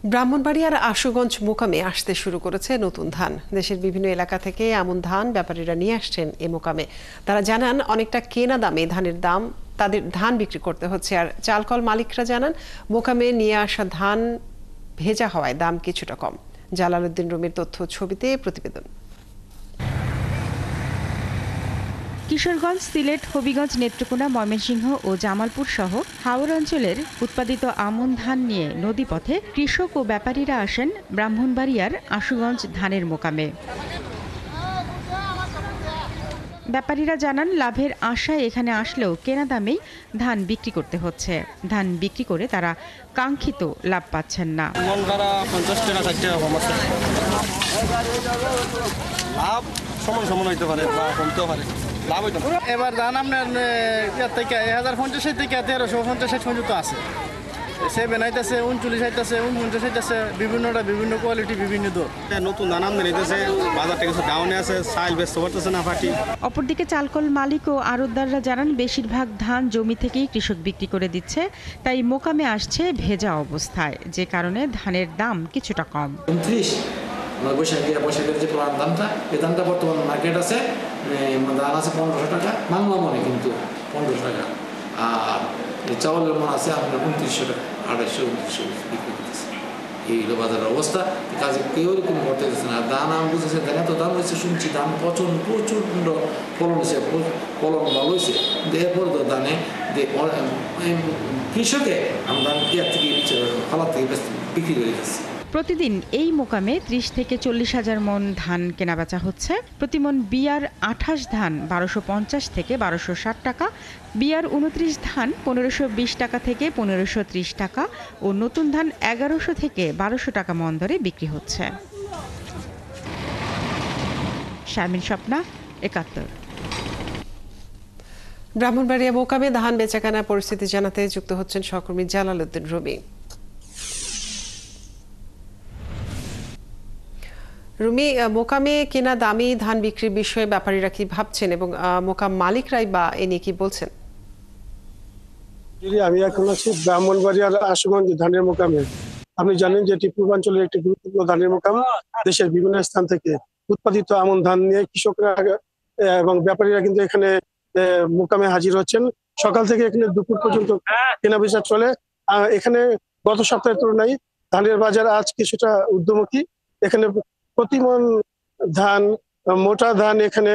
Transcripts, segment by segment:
ব্রাহ্মণবাড়িয়ার আশুগঞ্জ মোকামে আসতে শুরু করেছে নতুন ধান। দেশের বিভিন্ন এলাকা থেকে এমন ধান ব্যাপারীরা নিয়ে আসছেন এ মোকামে। তারা জানান অনেকটা কেনা দামে ধানের দাম তাদের ধান বিক্রি করতে হচ্ছে। আর চালকল মালিকরা জানান মোকামে নিয়ে আসা ধান ভেজা হওয়ায় দাম কিছুটা কম। জালালউদ্দিন রুমির তথ্য ছবিতে প্রতিবেদন। কিশোরগঞ্জ, সিলেট, হবিগঞ্জ, নেত্রকোনা, ময়মনসিংহ ও জামালপুর সহ হাওর অঞ্চলের উৎপাদিত আমন ধান নিয়ে নদীপথে কৃষক ও ব্যাপারীরা আসেন ব্রাহ্মণবাড়িয়ার আশুগঞ্জ ধানের মোকামে। ব্যাপারীরা জানান লাভের আশায় এখানে আসলেও কেনা দামেই ধান বিক্রি করতে হচ্ছে। ধান বিক্রি করে তারা কাঙ্ক্ষিত লাভ পাচ্ছেন না। লাভ সমান হইতে পারে বা কমতেও পারে। এবার ধান আপনার ইয়ার থেকে 1050 থেকে 1350 পর্যন্ত আছে। 7 আইতেছে, 39 আইতেছে, 49 আইতেছে, বিভিন্ন কোয়ালিটি, বিভিন্ন দর। নতুন ধান আমদানি হইতেছে, বাজারটা কিছু ডাউনে আছে, সাইল বেচতে পারতেছে না পার্টি। অপরদিকে চালকল মালিক ও আড়তদাররা জানান বেশিরভাগ ধান জমি থেকেই কৃষক বিক্রি করে দিচ্ছে, তাই মোকামে আসছে ভেজা অবস্থায়, যে কারণে ধানের দাম কিছুটা কম। 29 বৈশাখের যে পুরান ধানটা, এই ধানটা বর্তমান মার্কেট আছে, ধান আছে 1500 টাকা, বাংলা মনে কিন্তু 1500 টাকা। আর চাউলের মন আছে আপনার 2900 টাকা, 2800 বিক্রি করতেছে। এই হলো বাজারের অবস্থা। কাজে কেউ এরকম করতে দিচ্ছে না। দাম আমি বুঝতেছি, ধান এত দাম হয়েছে শুনছি, দাম প্রচুর ফলন হয়েছে, ফলন ভালো হয়েছে। এরপরে তো ধানে কৃষকে আমরা ধান ইয়ার থেকে খাবার থেকে বিক্রি করে দিচ্ছি। প্রতিদিন এই মোকামে 30 থেকে 40 হাজার মন ধান কেনাবেচা হচ্ছে। প্রতিমন বিআর 28 ধান 1250 থেকে 1260 টাকা, বিআর 29 ধান 1520 টাকা থেকে 1530 টাকা ও নতুন ধান 1100 থেকে 1200 টাকা মন দরে বিক্রি হচ্ছে। শারমিন স্বপ্না, 71। ব্রাহ্মণবাড়িয়া মোকামে ধান বেচাকেনার পরিস্থিতি জানাতে যুক্ত হচ্ছেন সহকর্মী জালালউদ্দিন রুমি। রুমি, মোকামে কেনা দামি ধান বিক্রির বিষয়ে ব্যাপারীরা কি ভাবছেন এবং মোকাম মালিকরাই বা এ নিয়ে কি বলছেন? আমি এখন আছি ব্রাহ্মণবাড়িয়ার আশুগঞ্জ ধানের মোকামে। আপনি জানেন যে এটি পূর্বাঞ্চলের একটি গুরুত্বপূর্ণ ধানের মোকাম। দেশের বিভিন্ন স্থান থেকে উৎপাদিত আমন ধান নিয়ে কৃষকরা এবং ব্যাপারীরা কিন্তু এখানে মোকামে হাজির হচ্ছেন। সকাল থেকে এখানে দুপুর পর্যন্ত কেনাবেচা চলে। এখানে গত সপ্তাহের তুলনায় ধানের বাজার আজ কিছুটা ঊর্ধ্বমুখী। এখানে প্রতিমন ধান, মোটা ধান এখানে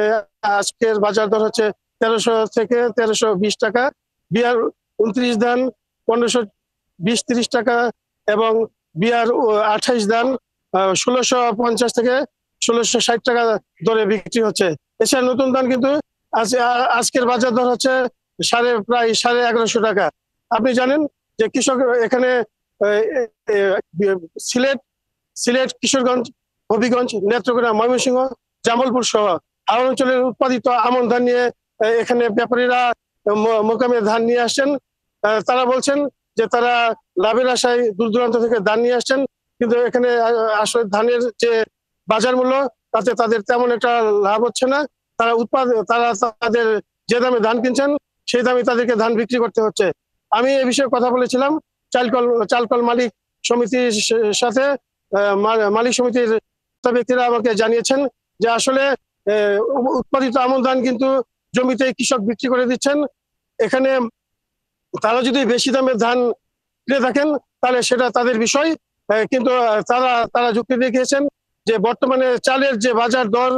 আজকের বাজার দর হচ্ছে 1300 থেকে 1320 টাকা, বিআর 29 ধান 1520-30 টাকা এবং বিআর 28 ধান 1650 থেকে 1660 টাকা দরে বিক্রি হচ্ছে। এছাড়া নতুন ধান কিন্তু আজকের বাজার দর হচ্ছে প্রায় 1150 টাকা। আপনি জানেন যে কৃষক এখানে সিলেট, কিশোরগঞ্জ, হবিগঞ্জ, নেত্রকোনা, ময়মনসিংহ, জামালপুর সহ হাওর অঞ্চলের উৎপাদিত আমন ধান নিয়ে এখানে ব্যাপারীরা মোকামে ধান নিয়ে আসছেন। তারা বলছেন যে তারা লাভের আশায় দূর দূরান্ত থেকে ধান নিয়ে আসছেন, কিন্তু এখানে আসলে ধানের যে বাজার মূল্য তাতে তাদের তেমন একটা লাভ হচ্ছে না। তারা তাদের যে দামে ধান কিনছেন সেই দামে তাদেরকে ধান বিক্রি করতে হচ্ছে। আমি এই বিষয়ে কথা বলেছিলাম চালকল মালিক সমিতির সাথে। মালিক সমিতির ব্যক্তিরা আমাকে জানিয়েছেন যে আসলে উৎপাদিত আমন ধান কিন্তু জমিতে কৃষক বিক্রি করে দিচ্ছেন। এখানে তারা যদি বেশি দামে ধান কিনে থাকেন তাহলে সেটা তাদের বিষয়, কিন্তু তারা যুক্তি দেখিয়েছেন যে বর্তমানে চালের যে বাজার দর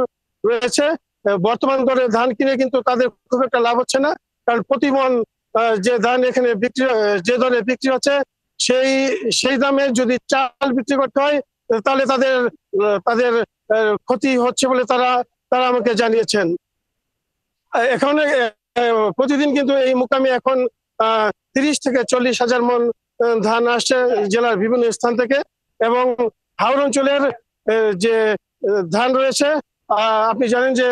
রয়েছে, বর্তমান দরে ধান কিনে কিন্তু তাদের খুব একটা লাভ হচ্ছে না। কারণ প্রতিমন যে ধান এখানে যে দরে বিক্রি হচ্ছে সেই দামে যদি চাল বিক্রি করতে হয় তাহলে তাদের ক্ষতি হচ্ছে বলে তারা আমাকে জানিয়েছেন। এখানে প্রতিদিন কিন্তু এই মোকামে এখন 30 থেকে 40 হাজার মন ধান আসছে জেলার বিভিন্ন স্থান থেকে। এবং হাওর অঞ্চলের যে ধান রয়েছে, আপনি জানেন যে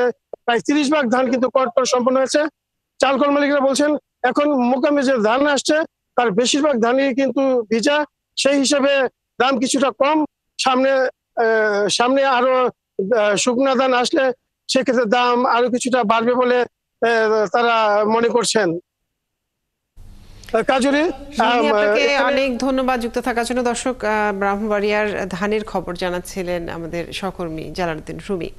প্রায় 30 ভাগ ধান কিন্তু কটকর সম্পন্ন হয়েছে। চালকল মালিকরা বলছেন এখন মোকামে যে ধান আসছে তার বেশিরভাগ ধানই কিন্তু ভিজা, সেই হিসেবে দাম কিছুটা কম। সামনে আরো শুকনা ধান আসলে সেক্ষেত্রে দাম আরো কিছুটা বাড়বে বলে তারা মনে করছেন। কাজুরি। রুমি, আপনাকে অনেক ধন্যবাদ যুক্ত থাকার জন্য। দর্শক, ব্রাহ্মণবাড়িয়ার ধানের খবর জানাচ্ছিলেন আমাদের সহকর্মী জালালউদ্দিন রুমি।